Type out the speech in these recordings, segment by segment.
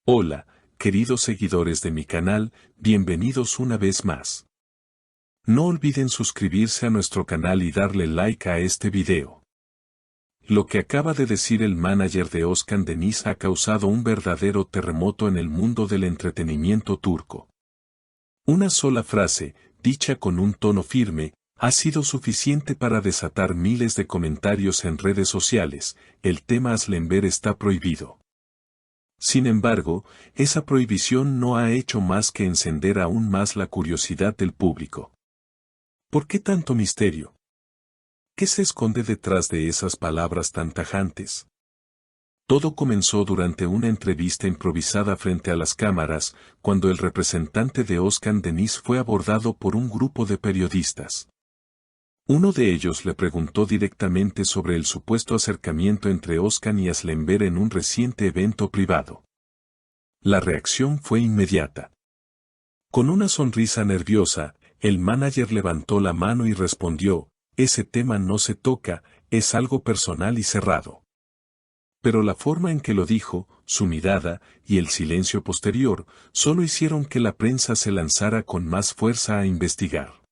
Hola, queridos seguidores de mi canal, bienvenidos una vez más. No olviden suscribirse a nuestro canal y darle like a este video. Lo que acaba de decir el manager de Özkan Deniz ha causado un verdadero terremoto en el mundo del entretenimiento turco. Una sola frase, dicha con un tono firme, ha sido suficiente para desatar miles de comentarios en redes sociales: el tema Aslember está prohibido. Sin embargo, esa prohibición no ha hecho más que encender aún más la curiosidad del público. ¿Por qué tanto misterio? ¿Qué se esconde detrás de esas palabras tan tajantes? Todo comenzó durante una entrevista improvisada frente a las cámaras, cuando el representante de Özkan Deniz fue abordado por un grupo de periodistas. Uno de ellos le preguntó directamente sobre el supuesto acercamiento entre Özkan y Aslember en un reciente evento privado. La reacción fue inmediata. Con una sonrisa nerviosa, el manager levantó la mano y respondió: ese tema no se toca, es algo personal y cerrado. Pero la forma en que lo dijo, su mirada, y el silencio posterior, solo hicieron que la prensa se lanzara con más fuerza a investigar.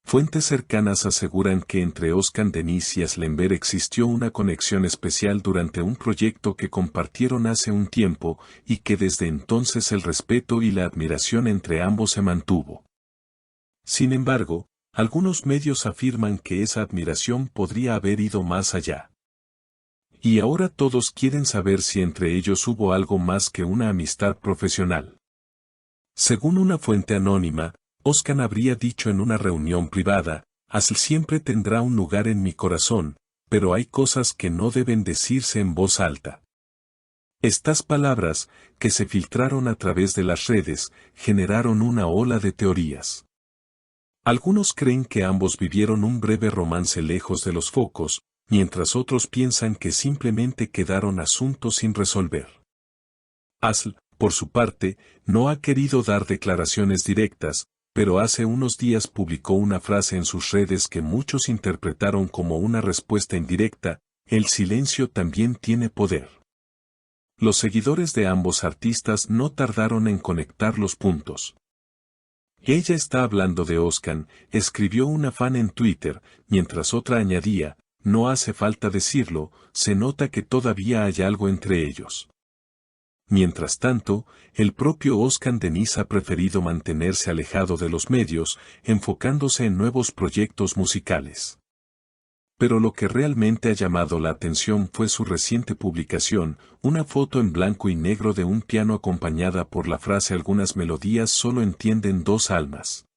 Fuentes cercanas aseguran que entre Özkan Deniz y Aslember existió una conexión especial durante un proyecto que compartieron hace un tiempo, y que desde entonces el respeto y la admiración entre ambos se mantuvo. Sin embargo, algunos medios afirman que esa admiración podría haber ido más allá. Y ahora todos quieren saber si entre ellos hubo algo más que una amistad profesional. Según una fuente anónima, Özkan habría dicho en una reunión privada: Asl siempre tendrá un lugar en mi corazón, pero hay cosas que no deben decirse en voz alta. Estas palabras, que se filtraron a través de las redes, generaron una ola de teorías. Algunos creen que ambos vivieron un breve romance lejos de los focos, mientras otros piensan que simplemente quedaron asuntos sin resolver. Asl, por su parte, no ha querido dar declaraciones directas, pero hace unos días publicó una frase en sus redes que muchos interpretaron como una respuesta indirecta: el silencio también tiene poder. Los seguidores de ambos artistas no tardaron en conectar los puntos. Ella está hablando de Özkan, escribió una fan en Twitter, mientras otra añadía: no hace falta decirlo, se nota que todavía hay algo entre ellos. Mientras tanto, el propio Özkan Deniz ha preferido mantenerse alejado de los medios, enfocándose en nuevos proyectos musicales. Pero lo que realmente ha llamado la atención fue su reciente publicación, una foto en blanco y negro de un piano acompañada por la frase: algunas melodías solo entienden dos almas.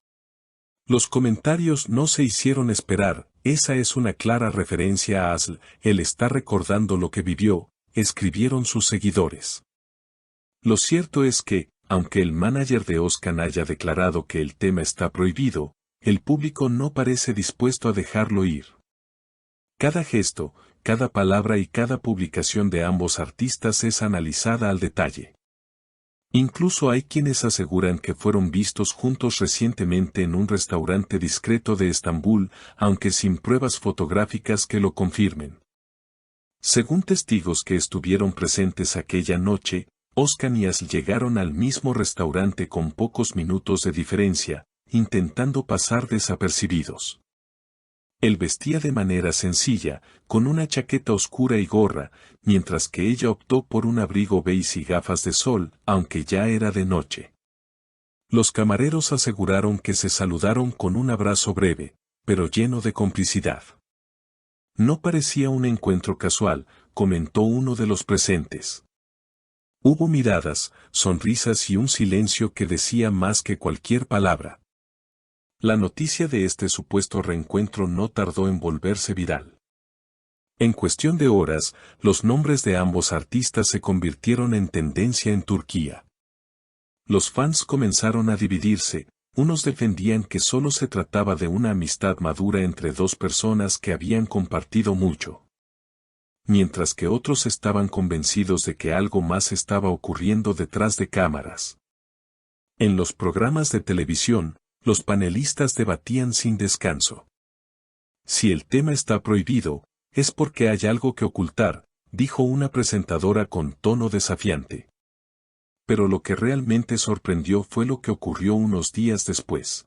Los comentarios no se hicieron esperar: esa es una clara referencia a Asl, él está recordando lo que vivió, escribieron sus seguidores. Lo cierto es que, aunque el manager de Özkan haya declarado que el tema está prohibido, el público no parece dispuesto a dejarlo ir. Cada gesto, cada palabra y cada publicación de ambos artistas es analizada al detalle. Incluso hay quienes aseguran que fueron vistos juntos recientemente en un restaurante discreto de Estambul, aunque sin pruebas fotográficas que lo confirmen. Según testigos que estuvieron presentes aquella noche, Özkan y Asl llegaron al mismo restaurante con pocos minutos de diferencia, intentando pasar desapercibidos. Él vestía de manera sencilla, con una chaqueta oscura y gorra, mientras que ella optó por un abrigo beige y gafas de sol, aunque ya era de noche. Los camareros aseguraron que se saludaron con un abrazo breve, pero lleno de complicidad. No parecía un encuentro casual, comentó uno de los presentes. Hubo miradas, sonrisas y un silencio que decía más que cualquier palabra. La noticia de este supuesto reencuentro no tardó en volverse viral. En cuestión de horas, los nombres de ambos artistas se convirtieron en tendencia en Turquía. Los fans comenzaron a dividirse: unos defendían que solo se trataba de una amistad madura entre dos personas que habían compartido mucho, mientras que otros estaban convencidos de que algo más estaba ocurriendo detrás de cámaras. En los programas de televisión, los panelistas debatían sin descanso. Si el tema está prohibido, es porque hay algo que ocultar, dijo una presentadora con tono desafiante. pero lo que realmente sorprendió fue lo que ocurrió unos días después.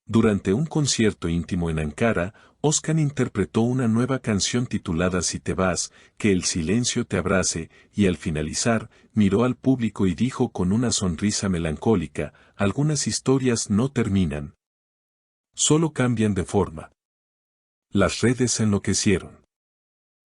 Durante un concierto íntimo en Ankara, Özkan interpretó una nueva canción titulada Si te vas, que el silencio te abrace, y al finalizar, miró al público y dijo con una sonrisa melancólica, algunas historias no terminan. Solo cambian de forma. Las redes enloquecieron.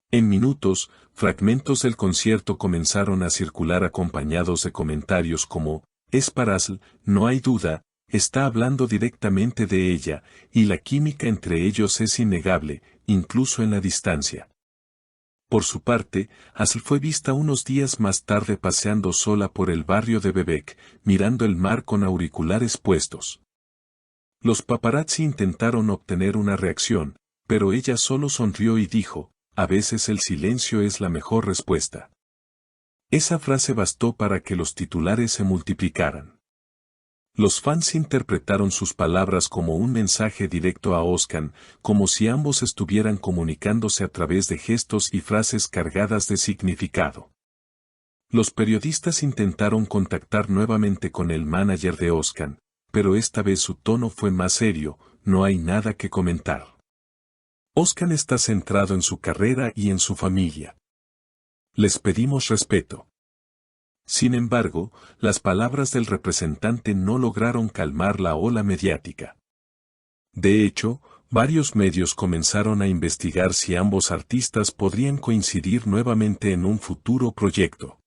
En minutos, fragmentos del concierto comenzaron a circular acompañados de comentarios como, es para Asl, no hay duda, está hablando directamente de ella, y la química entre ellos es innegable, incluso en la distancia. Por su parte, Asl fue vista unos días más tarde paseando sola por el barrio de Bebek, mirando el mar con auriculares puestos. Los paparazzi intentaron obtener una reacción, pero ella solo sonrió y dijo, a veces el silencio es la mejor respuesta. Esa frase bastó para que los titulares se multiplicaran. Los fans interpretaron sus palabras como un mensaje directo a Özkan, como si ambos estuvieran comunicándose a través de gestos y frases cargadas de significado. Los periodistas intentaron contactar nuevamente con el manager de Özkan, pero esta vez su tono fue más serio, no hay nada que comentar. Özkan está centrado en su carrera y en su familia. Les pedimos respeto. Sin embargo, las palabras del representante no lograron calmar la ola mediática. De hecho, varios medios comenzaron a investigar si ambos artistas podrían coincidir nuevamente en un futuro proyecto.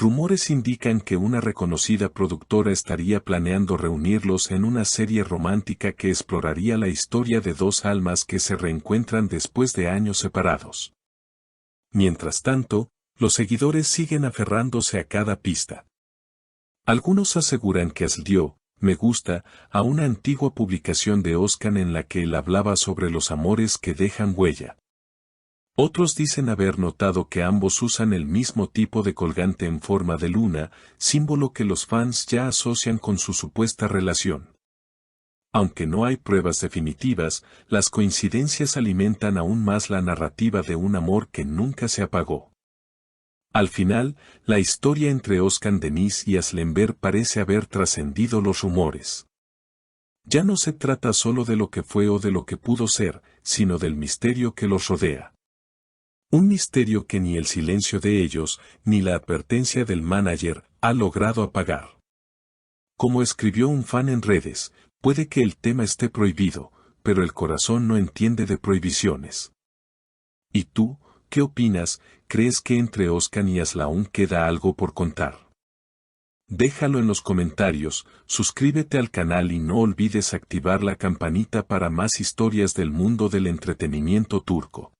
Rumores indican que una reconocida productora estaría planeando reunirlos en una serie romántica que exploraría la historia de dos almas que se reencuentran después de años separados. Mientras tanto, los seguidores siguen aferrándose a cada pista. Algunos aseguran que Asl dio me gusta a una antigua publicación de Özkan en la que él hablaba sobre los amores que dejan huella. Otros dicen haber notado que ambos usan el mismo tipo de colgante en forma de luna, símbolo que los fans ya asocian con su supuesta relación. Aunque no hay pruebas definitivas, las coincidencias alimentan aún más la narrativa de un amor que nunca se apagó. Al final, la historia entre Özkan Deniz y Asl Enver parece haber trascendido los rumores. Ya no se trata solo de lo que fue o de lo que pudo ser, sino del misterio que los rodea. Un misterio que ni el silencio de ellos, ni la advertencia del manager, ha logrado apagar. Como escribió un fan en redes, puede que el tema esté prohibido, pero el corazón no entiende de prohibiciones. ¿Y tú, qué opinas? ¿Crees que entre Özkan y Asl aún queda algo por contar? Déjalo en los comentarios, suscríbete al canal y no olvides activar la campanita para más historias del mundo del entretenimiento turco.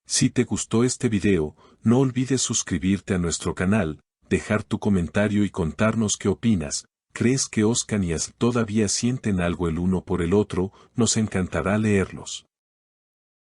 Si te gustó este video, no olvides suscribirte a nuestro canal, dejar tu comentario y contarnos qué opinas. ¿Crees que Özkan y Asl todavía sienten algo el uno por el otro? Nos encantará leerlos.